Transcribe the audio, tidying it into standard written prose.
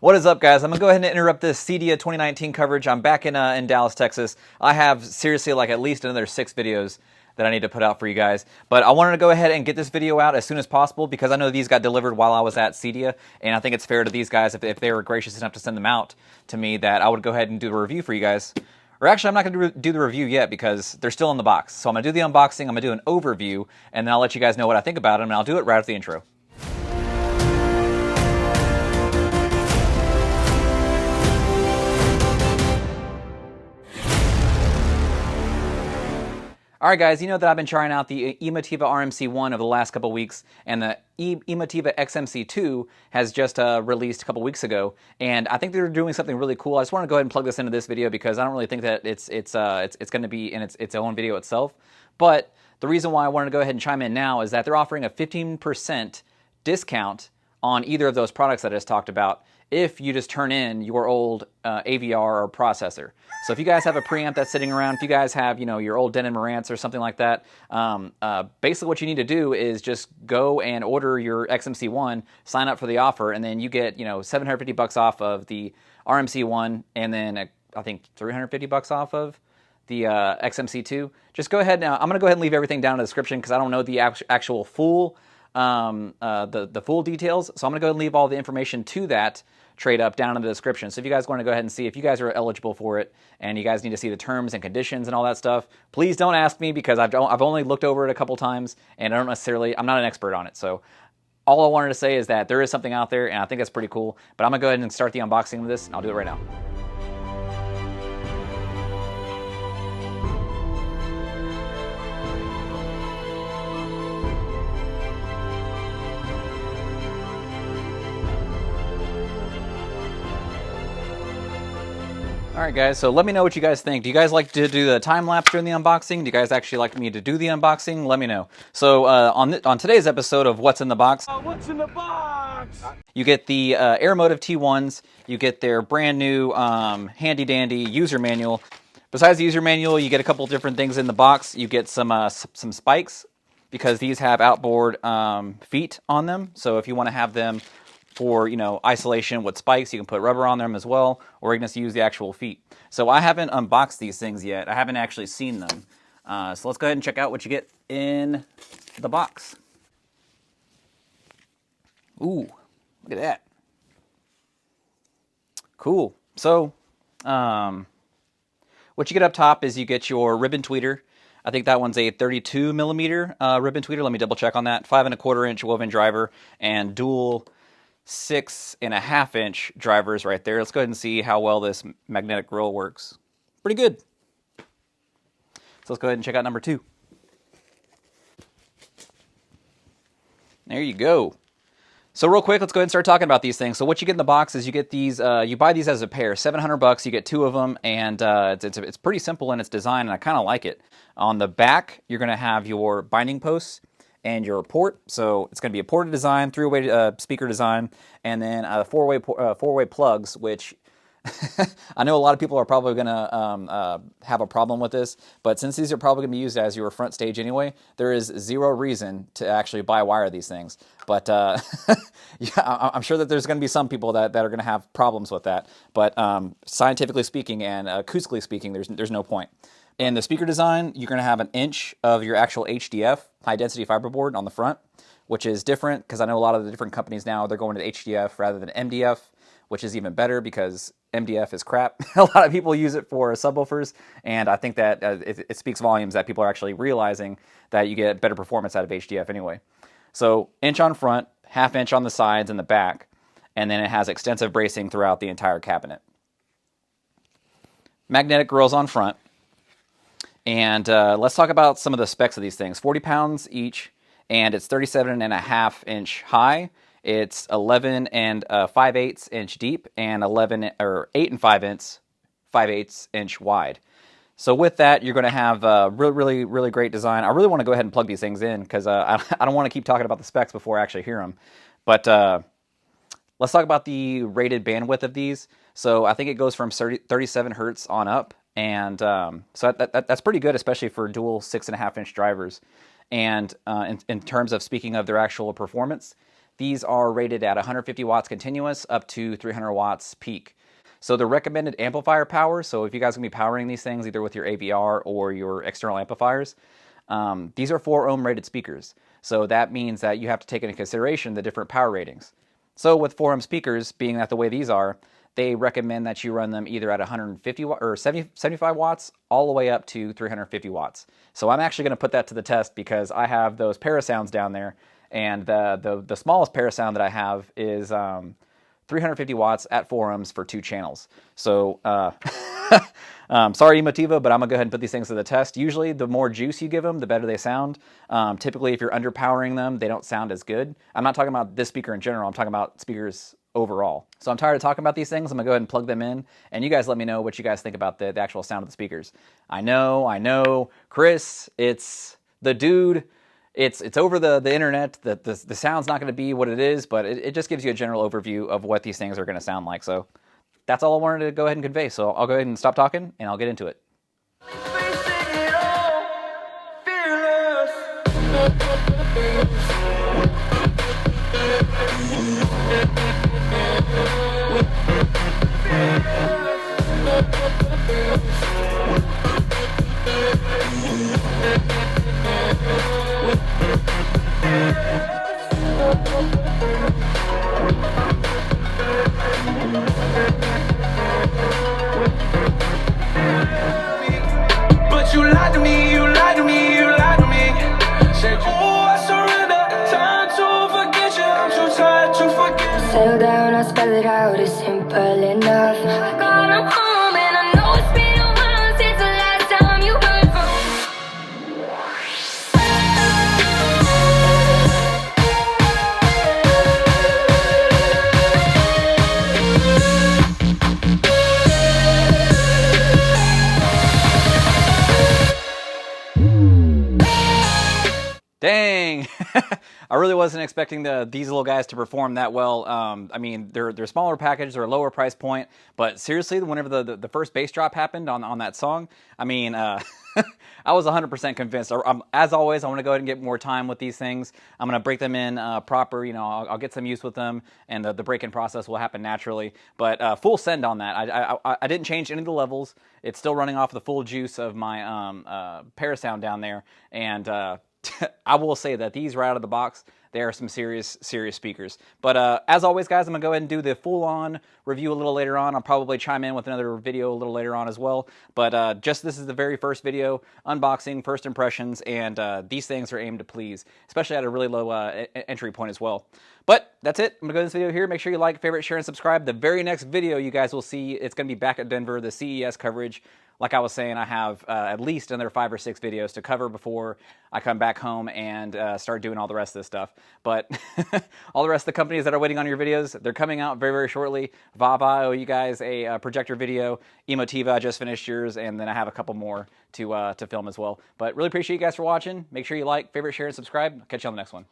What is up, guys? I'm going to go ahead and interrupt this CEDIA 2019 coverage. I'm back in Dallas, Texas. I have seriously like at least another 6 videos that I need to put out for you guys. But I wanted to go ahead and get this video out as soon as possible because I know these got delivered while I was at CEDIA, and I think it's fair to these guys, if they were gracious enough to send them out to me, that I would go ahead and do the review for you guys. Or actually, I'm not going to do the review yet because they're still in the box. So I'm going to do the unboxing, I'm going to do an overview, and then I'll let you guys know what I think about them, and I'll do it right after the intro. Alright guys, you know that I've been trying out the Emotiva RMC1 over the last couple weeks, and the Emotiva XMC2 has just released a couple weeks ago, and I think they're doing something really cool. I just want to go ahead and plug this into this video because I don't really think that it's going to be in its own video itself. But the reason why I wanted to go ahead and chime in now is that they're offering a 15% discount on either of those products that I just talked about if you just turn in your old AVR or processor. So if you guys have a preamp that's sitting around, if you guys have, you know, your old Denon Marantz or something like that, basically what you need to do is just go and order your XMC1, sign up for the offer, and then you get, you know, $750 off of the RMC1, and then I think $350 off of the XMC2. Just go ahead now. I'm going to go ahead and leave everything down in the description because I don't know the actual full the full details. So I'm going to go ahead and leave all the information to that trade up down in the description. So if you guys want to go ahead and see if you guys are eligible for it and you guys need to see the terms and conditions and all that stuff, please don't ask me because I've only looked over it a couple times and I'm not an expert on it. So all I wanted to say is that there is something out there and I think that's pretty cool. But I'm going to go ahead and start the unboxing of this and I'll do it right now. Alright guys, so let me know what you guys think. Do you guys like to do the time lapse during the unboxing? Do you guys actually like me to do the unboxing? Let me know. So on today's episode of What's in the Box, you get the Airmotiv T1s, you get their brand new handy dandy user manual. Besides the user manual, you get a couple different things in the box. You get some spikes because these have outboard feet on them. So if you want to have them for, you know, isolation with spikes, you can put rubber on them as well, or you can just use the actual feet. So I haven't unboxed these things yet. I haven't actually seen them. So let's go ahead and check out what you get in the box. Ooh, look at that. Cool. So what you get up top is you get your ribbon tweeter. I think that one's a 32 millimeter ribbon tweeter. Let me double check on that. 5¼ inch woven driver and dual 6½ inch drivers right there. Let's go ahead and see how well this magnetic grill works. Pretty good. So let's go ahead and check out number 2. There you go. So real quick, let's go ahead and start talking about these things. So what you get in the box is you get these, you buy these as a pair, $700, you get 2 of them, and it's pretty simple in its design, and I kind of like it. On the back, you're going to have your binding posts and your port. So it's going to be a ported design, 3-way speaker design, and then 4-way plugs, which I know a lot of people are probably going to have a problem with this, but since these are probably going to be used as your front stage anyway, there is 0 reason to actually buy wire these things. But yeah, I'm sure that there's going to be some people that are going to have problems with that. But scientifically speaking and acoustically speaking, there's no point. In the speaker design, you're going to have 1 inch of your actual HDF, high-density fiberboard, on the front, which is different because I know a lot of the different companies now, they're going to the HDF rather than MDF, which is even better because MDF is crap. A lot of people use it for subwoofers, and I think that it speaks volumes that people are actually realizing that you get better performance out of HDF anyway. So 1 inch on front, 1/2 inch on the sides and the back, and then it has extensive bracing throughout the entire cabinet. Magnetic grills on front. And let's talk about some of the specs of these things. 40 pounds each, and it's 37½ inch high. It's 11 5/8 inch deep, and 8 5/8 inch wide. So with that, you're going to have a really great design. I really want to go ahead and plug these things in because I don't want to keep talking about the specs before I actually hear them. But let's talk about the rated bandwidth of these. So I think it goes from 37 hertz on up. And so that's pretty good, especially for dual 6½ inch drivers. And in terms of speaking of their actual performance, These are rated at 150 watts continuous up to 300 watts peak. So the recommended amplifier power, so if you guys are going to be powering these things either with your AVR or your external amplifiers, these are 4 ohm rated speakers. So that means that you have to take into consideration the different power ratings. So with 4 ohm speakers, being that the way these are, they recommend that you run them either at 150 or 75 watts all the way up to 350 watts. So I'm actually going to put that to the test because I have those Parasounds down there, and the smallest Parasound that I have is 350 watts at 4 ohms for 2 channels. So sorry Emotiva, but I'm gonna go ahead and put these things to the test. Usually the more juice you give them, the better they sound. Typically if you're underpowering them, they don't sound as good. I'm not talking about this speaker in general, I'm talking about speakers overall. So I'm tired of talking about these things. I'm gonna go ahead and plug them in, and you guys let me know what you guys think about the actual sound of the speakers. I know, Chris, it's the dude. It's over the internet. The sound's not going to be what it is, but it just gives you a general overview of what these things are going to sound like. So that's all I wanted to go ahead and convey. So I'll go ahead and stop talking, and I'll get into it. But you lied to me, you lied to me, you lied to me. Said, oh, I surrender. Time to forget you, I'm too tired to forget. Settle down, I'll spell it out, it's simple enough. I got 'em home and I know it's been a while since the last time you heard from me. Dang! I really wasn't expecting these little guys to perform that well. I mean, they're smaller package, they're a lower price point, but seriously, whenever the first bass drop happened on that song, I mean, I was 100% convinced. As always, I want to go ahead and get more time with these things. I'm going to break them in proper, you know, I'll get some use with them, and the break-in process will happen naturally, but full send on that. I didn't change any of the levels. It's still running off the full juice of my Parasound down there, and I will say that these right out of the box, they are some serious speakers. But as always, guys, I'm going to go ahead and do the full-on review a little later on. I'll probably chime in with another video a little later on as well. But just this is the very first video, unboxing, first impressions, and these things are aimed to please, especially at a really low entry point as well. But that's it. I'm going to go to this video here. Make sure you like, favorite, share, and subscribe. The very next video you guys will see, it's going to be back at Denver, the CES coverage. Like I was saying, I have at least another 5 or 6 videos to cover before I come back home and start doing all the rest of this stuff. But all the rest of the companies that are waiting on your videos, they're coming out very, very shortly. Vava, I owe you guys a projector video. Emotiva, I just finished yours, and then I have a couple more to film as well. But really appreciate you guys for watching. Make sure you like, favorite, share, and subscribe. Catch you on the next one.